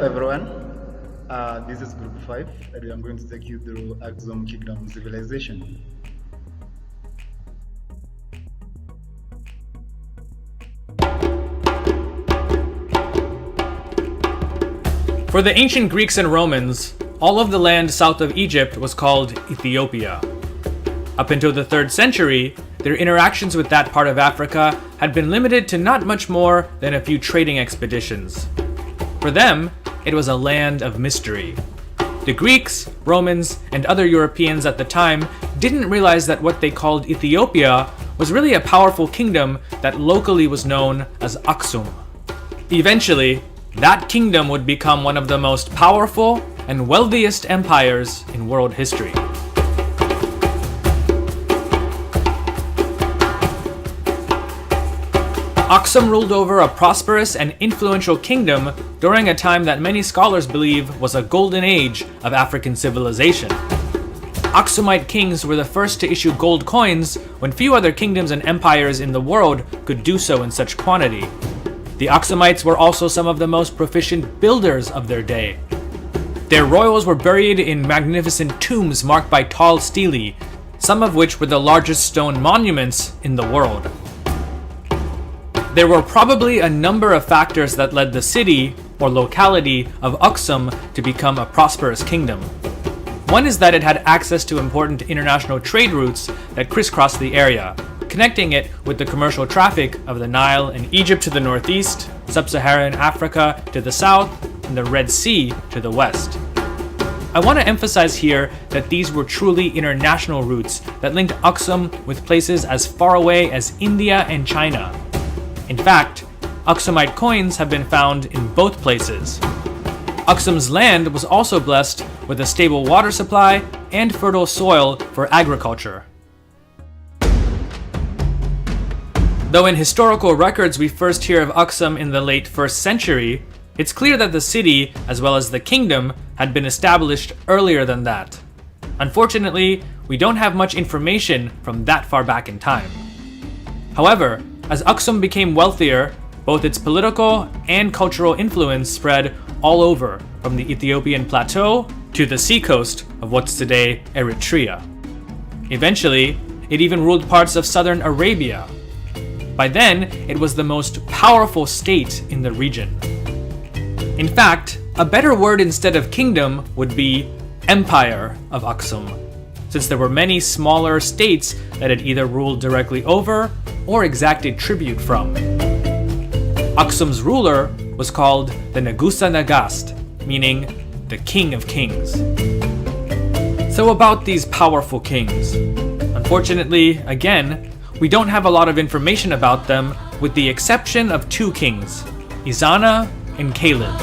everyone. This is Group 5, and I'm going to take you through Axum Kingdom Civilization. For the ancient Greeks and Romans, all of the land south of Egypt was called Ethiopia. Up until the 3rd century, their interactions with that part of Africa had been limited to not much more than a few trading expeditions. For them, it was a land of mystery. The Greeks, Romans, and other Europeans at the time didn't realize that what they called Ethiopia was really a powerful kingdom that locally was known as Axum. Eventually, that kingdom would become one of the most powerful and wealthiest empires in world history. Axum ruled over a prosperous and influential kingdom during a time that many scholars believe was a golden age of African civilization. Axumite kings were the first to issue gold coins when few other kingdoms and empires in the world could do so in such quantity. The Axumites were also some of the most proficient builders of their day. Their royals were buried in magnificent tombs marked by tall stelae, some of which were the largest stone monuments in the world. There were probably a number of factors that led the city, or locality, of Axum to become a prosperous kingdom. One is that it had access to important international trade routes that crisscrossed the area, connecting it with the commercial traffic of the Nile and Egypt to the northeast, sub-Saharan Africa to the south, and the Red Sea to the west. I want to emphasize here that these were truly international routes that linked Axum with places as far away as India and China. In fact, Axumite coins have been found in both places. Axum's land was also blessed with a stable water supply and fertile soil for agriculture. Though in historical records we first hear of Axum in the late 1st century, it's clear that the city, as well as the kingdom, had been established earlier than that. Unfortunately, we don't have much information from that far back in time. However, as Axum became wealthier, both its political and cultural influence spread all over, from the Ethiopian plateau to the seacoast of what's today Eritrea. Eventually, it even ruled parts of southern Arabia. By then, it was the most powerful state in the region. In fact, a better word instead of kingdom would be Empire of Axum, since there were many smaller states that it either ruled directly over or exacted tribute from. Axum's ruler was called the Nagusa Nagast, meaning the King of Kings. So about these powerful kings. Unfortunately, again, we don't have a lot of information about them with the exception of 2 kings, Ezana and Caleb.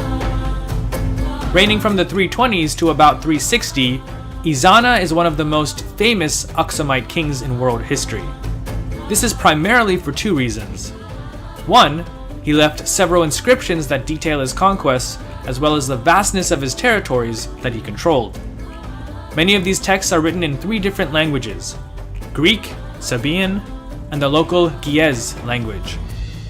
Reigning from the 320s to about 360, Ezana is one of the most famous Axumite kings in world history. This is primarily for 2 reasons. One, he left several inscriptions that detail his conquests, as well as the vastness of his territories that he controlled. Many of these texts are written in 3 different languages: Greek, Sabaean, and the local Ge'ez language.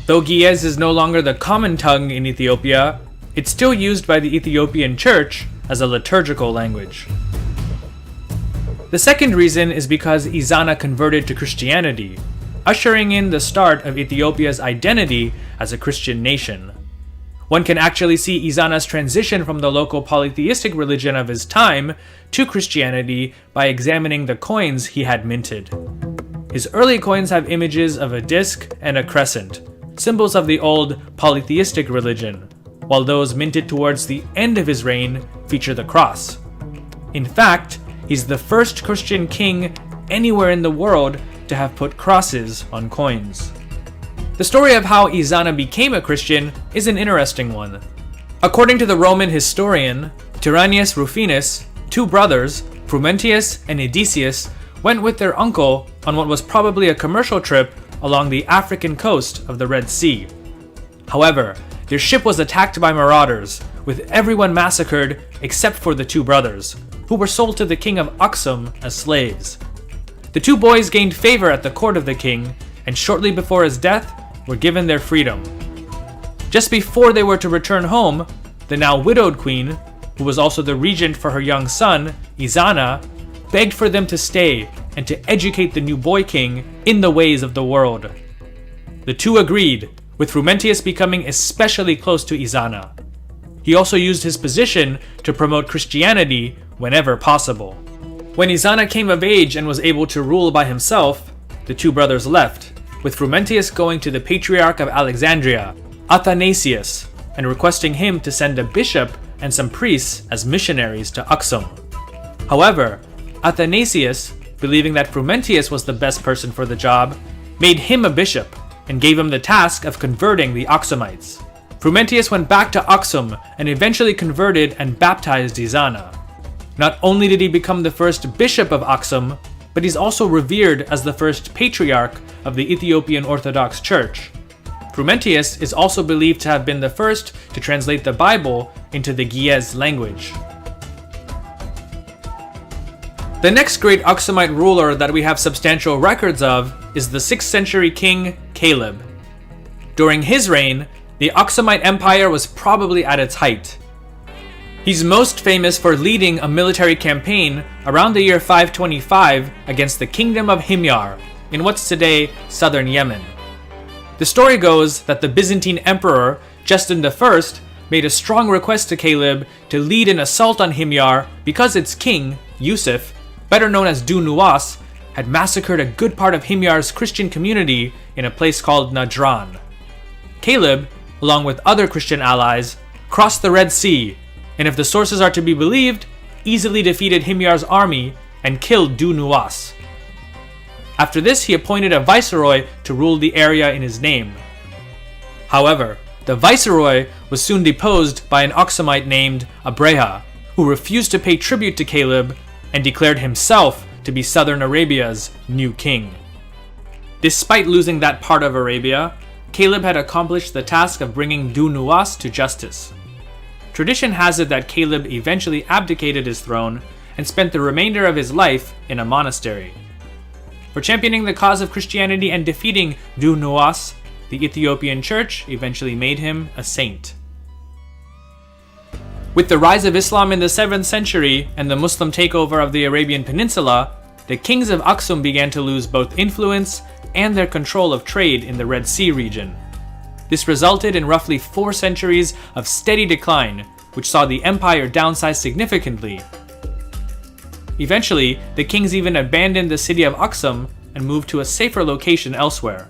Though Ge'ez is no longer the common tongue in Ethiopia, it's still used by the Ethiopian Church as a liturgical language. The second reason is because Ezana converted to Christianity, ushering in the start of Ethiopia's identity as a Christian nation. One can actually see Ezana's transition from the local polytheistic religion of his time to Christianity by examining the coins he had minted. His early coins have images of a disc and a crescent, symbols of the old polytheistic religion, while those minted towards the end of his reign feature the cross. In fact, he's the first Christian king anywhere in the world to have put crosses on coins. The story of how Ezana became a Christian is an interesting one. According to the Roman historian Tyrannius Rufinus, 2 brothers, Frumentius and Edesius, went with their uncle on what was probably a commercial trip along the African coast of the Red Sea. However, their ship was attacked by marauders, with everyone massacred except for the 2 brothers, who were sold to the king of Axum as slaves. The 2 boys gained favor at the court of the king, and shortly before his death, were given their freedom. Just before they were to return home, the now widowed queen, who was also the regent for her young son, Izana, begged for them to stay and to educate the new boy king in the ways of the world. The two agreed, with Frumentius becoming especially close to Izana. He also used his position to promote Christianity whenever possible. When Izana came of age and was able to rule by himself, the two brothers left, with Frumentius going to the Patriarch of Alexandria, Athanasius, and requesting him to send a bishop and some priests as missionaries to Axum. However, Athanasius, believing that Frumentius was the best person for the job, made him a bishop and gave him the task of converting the Axumites. Frumentius went back to Axum and eventually converted and baptized Izana. Not only did he become the first bishop of Axum, but he's also revered as the first patriarch of the Ethiopian Orthodox Church. Frumentius is also believed to have been the first to translate the Bible into the Ge'ez language. The next great Axumite ruler that we have substantial records of is the 6th century king Caleb. During his reign, the Axumite Empire was probably at its height. He's most famous for leading a military campaign around the year 525 against the kingdom of Himyar in what's today southern Yemen. The story goes that the Byzantine emperor Justin I made a strong request to Caleb to lead an assault on Himyar because its king, Yusuf, better known as Du Nuwas, had massacred a good part of Himyar's Christian community in a place called Najran. Caleb, along with other Christian allies, crossed the Red Sea, and if the sources are to be believed, easily defeated Himyar's army and killed Du Nuwas. After this, he appointed a viceroy to rule the area in his name. However, the viceroy was soon deposed by an Axumite named Abreha, who refused to pay tribute to Caleb and declared himself to be southern Arabia's new king. Despite losing that part of Arabia, Caleb had accomplished the task of bringing Du Nuwas to justice. Tradition has it that Caleb eventually abdicated his throne and spent the remainder of his life in a monastery. For championing the cause of Christianity and defeating Du Nuwas, the Ethiopian Church eventually made him a saint. With the rise of Islam in the 7th century and the Muslim takeover of the Arabian Peninsula, the kings of Axum began to lose both influence and their control of trade in the Red Sea region. This resulted in roughly 4 centuries of steady decline, which saw the empire downsize significantly. Eventually, the kings even abandoned the city of Axum and moved to a safer location elsewhere,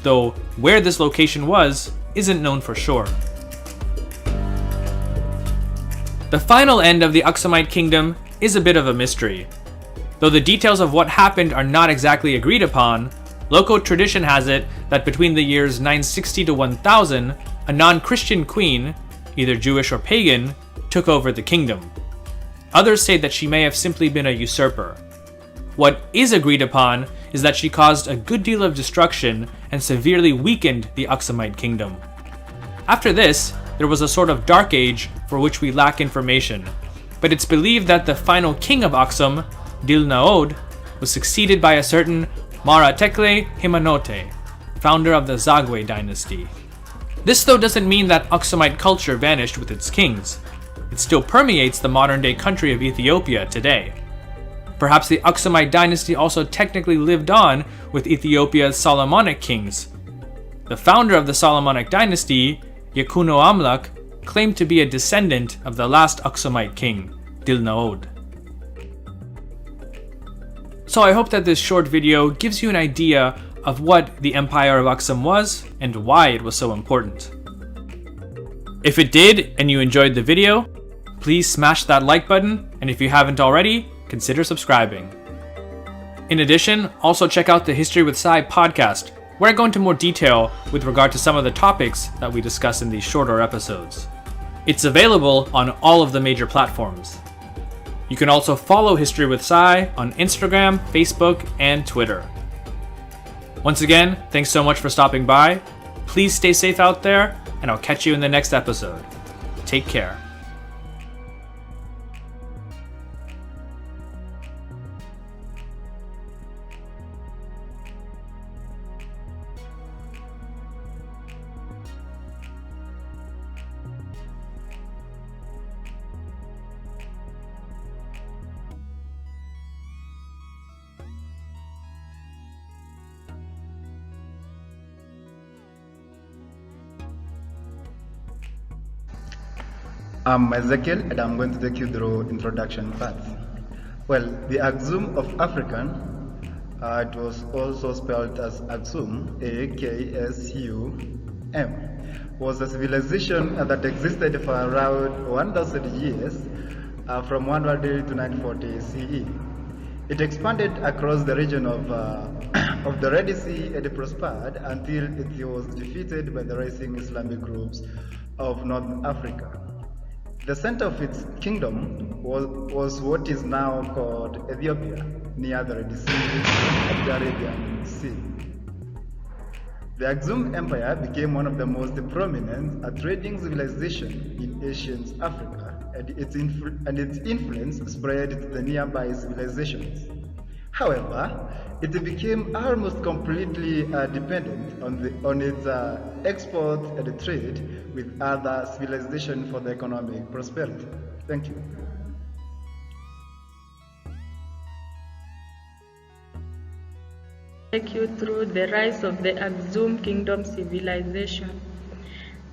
though where this location was isn't known for sure. The final end of the Axumite kingdom is a bit of a mystery. Though the details of what happened are not exactly agreed upon, local tradition has it that between the years 960 to 1000, a non-Christian queen, either Jewish or pagan, took over the kingdom. Others say that she may have simply been a usurper. What is agreed upon is that she caused a good deal of destruction and severely weakened the Axumite kingdom. After this, there was a sort of dark age for which we lack information, but it's believed that the final king of Axum, Dil-Naod, was succeeded by a certain Maratekle Himanote, founder of the Zagwe dynasty. This though doesn't mean that Axumite culture vanished with its kings. It still permeates the modern-day country of Ethiopia today. Perhaps the Axumite dynasty also technically lived on with Ethiopia's Solomonic kings. The founder of the Solomonic dynasty, Yakuno Amlak, claimed to be a descendant of the last Axumite king, Dil-Naod. So I hope that this short video gives you an idea of what the Empire of Axum was and why it was so important. If it did and you enjoyed the video, please smash that like button, and if you haven't already, consider subscribing. In addition, also check out the History with Sai podcast, where I go into more detail with regard to some of the topics that we discuss in these shorter episodes. It's available on all of the major platforms. You can also follow History with Sai on Instagram, Facebook, and Twitter. Once again, thanks so much for stopping by. Please stay safe out there, and I'll catch you in the next episode. Take care. I'm Ezekiel, and I'm going to take you through introduction parts. Well, the Axum of African, it was also spelled as Axum, A-K-S-U-M, was a civilization that existed for around 1,000 years, from 100 to 940 CE. It expanded across the region of, of the Red Sea and prospered until it was defeated by the rising Islamic groups of North Africa. The center of its kingdom was what is now called Ethiopia, near the Red Sea of the Arabian Sea. The Axum Empire became one of the most prominent trading civilizations in ancient Africa, and its influence spread to the nearby civilizations. However, it became almost completely dependent on its export and trade with other civilizations for the economic prosperity. Thank you. Take you through the rise of the Axum Kingdom civilization.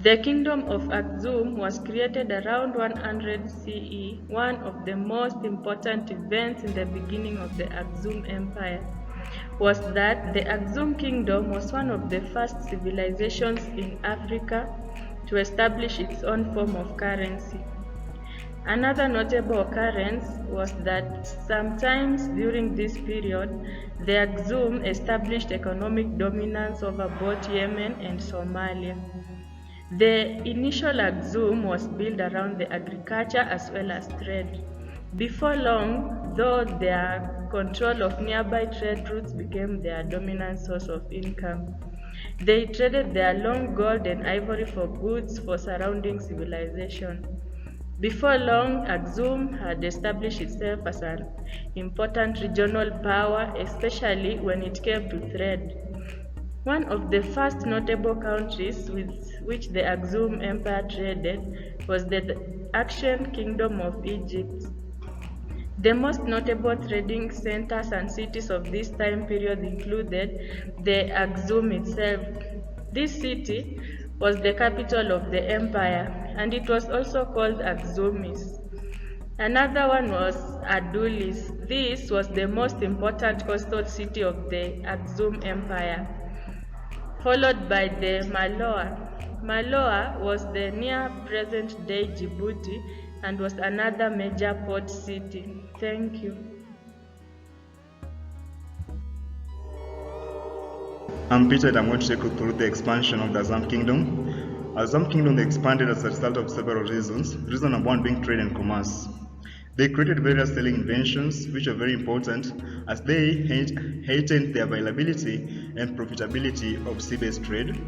The Kingdom of Axum was created around 100 CE, one of the most important events in the beginning of the Axum Empire was that the Axum Kingdom was one of the first civilizations in Africa to establish its own form of currency. Another notable occurrence was that sometimes during this period, the Axum established economic dominance over both Yemen and Somalia. The initial Axum was built around the agriculture as well as trade. Before long, though, their control of nearby trade routes became their dominant source of income. They traded their long gold and ivory for goods for surrounding civilization. Before long, Axum had established itself as an important regional power, especially when it came to trade. One of the first notable countries with which the Axum Empire traded was the ancient Kingdom of Egypt. The most notable trading centers and cities of this time period included the Axum itself. This city was the capital of the empire, and it was also called Axumis. Another one was Adulis. This was the most important coastal city of the Axum Empire, followed by the Maloa. Maloa was the near present-day Djibouti and was another major port city. Thank you. I'm Peter, and I'm going to take you through the expansion of the Azam Kingdom. Azam Kingdom expanded as a result of several reasons. Reason number one being trade and commerce. They created various selling inventions which are very important as they heightened the availability and profitability of sea-based trade.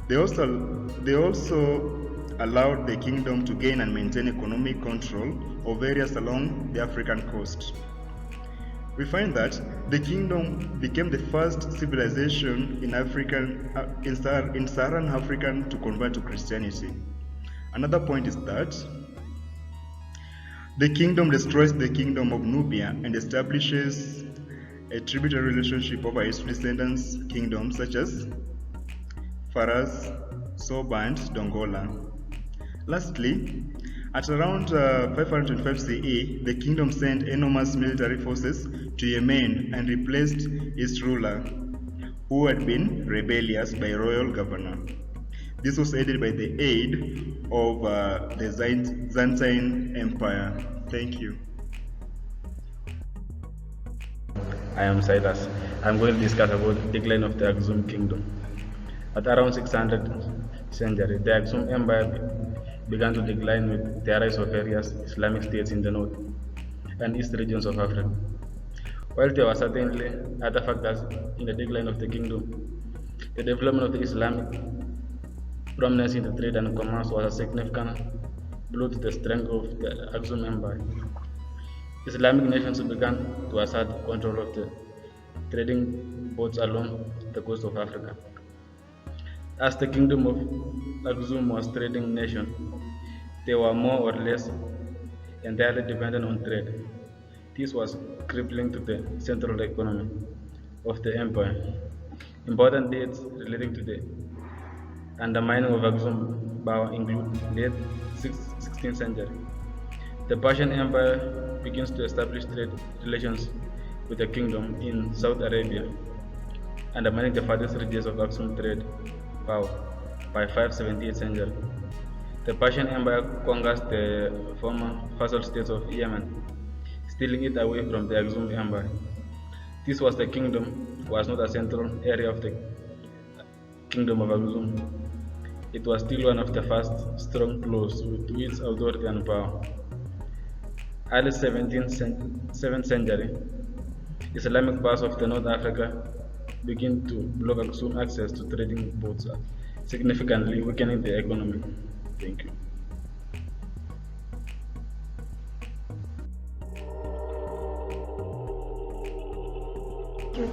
They also allowed the kingdom to gain and maintain economic control of areas along the African coast. We find that the kingdom became the first civilization in Saharan Africa to convert to Christianity. Another point is that the kingdom destroys the kingdom of Nubia and establishes a tributary relationship over its descendants' kingdoms such as Faras, Soba, and Dongola. Lastly, at around 505 CE, the kingdom sent enormous military forces to Yemen and replaced its ruler, who had been rebellious by royal governor. This was aided by the aid of the Byzantine Empire. Thank you. I am Silas. I am going to discuss about the decline of the Axum kingdom. At around 600th century, the Axum Empire began to decline with the rise of various Islamic states in the north and east regions of Africa. While there were certainly other factors in the decline of the kingdom, the development of the Islamic prominence in the trade and commerce was a significant blow to the strength of the Axum Empire. Islamic nations began to assert control of the trading ports along the coast of Africa. As the kingdom of Axum was a trading nation, they were more or less entirely dependent on trade. This was crippling to the central economy of the empire. Important dates relating to the undermining of Axum power include late 16th 15th century. The Persian Empire begins to establish trade relations with the kingdom in South Arabia, undermining the farthest reaches of Axum trade power by 578th century. The Persian Empire conquers the former vassal states of Yemen, stealing it away from the Axum Empire. This was not a central area of the kingdom of Axum. It was still one of the first strong blows to its authority and power. Early 7th century, Islamic powers of the North Africa begin to block Axum access to trading boats, significantly weakening the economy. Thank you.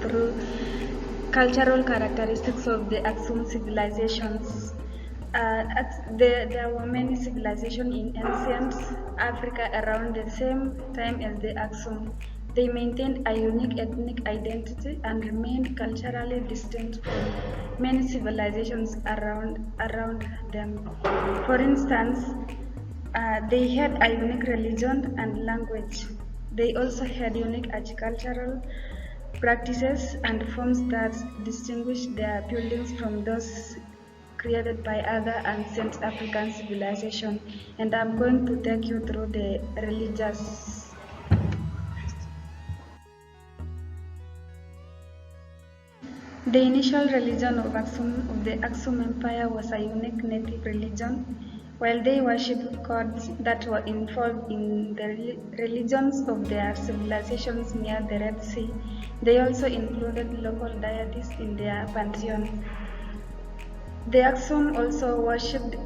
Through cultural characteristics of the Axum civilizations. There were many civilizations in ancient Africa around the same time as the Axum. They maintained a unique ethnic identity and remained culturally distinct from many civilizations around them. For instance, they had a unique religion and language. They also had unique agricultural practices and forms that distinguish their buildings from those created by other ancient African civilizations. And I'm going to take you through the religious. The initial religion of the Axum Empire was a unique native religion. While they worshipped gods that were involved in the religions of their civilizations near the Red Sea, they also included local deities in their pantheon. The Axum also worshipped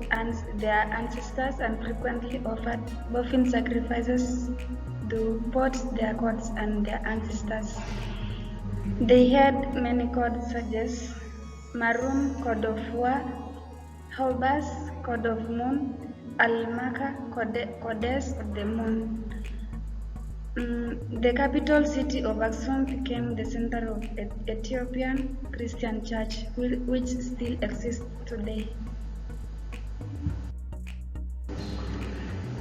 their ancestors and frequently offered buffin sacrifices to both their gods and their ancestors. They had many gods such as Marum, god of war, Hobas, god of moon, Almaka, goddess of the moon. The capital city of Axum became the center of Ethiopian Christian church, which still exists today.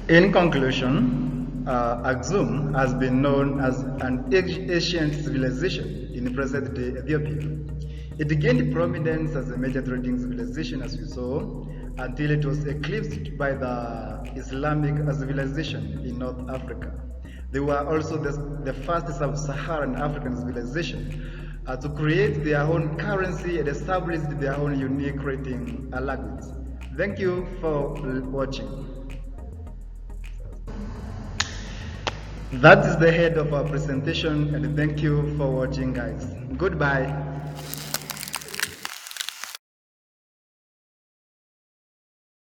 In conclusion, Axum has been known as an ancient civilization in present-day Ethiopia. It gained prominence as a major trading civilization, as we saw, until it was eclipsed by the Islamic civilization in North Africa. They were also the first sub-Saharan African civilization to create their own currency and establish their own unique rating language. Thank you for watching. That is the head of our presentation, and thank you for watching, guys. Goodbye.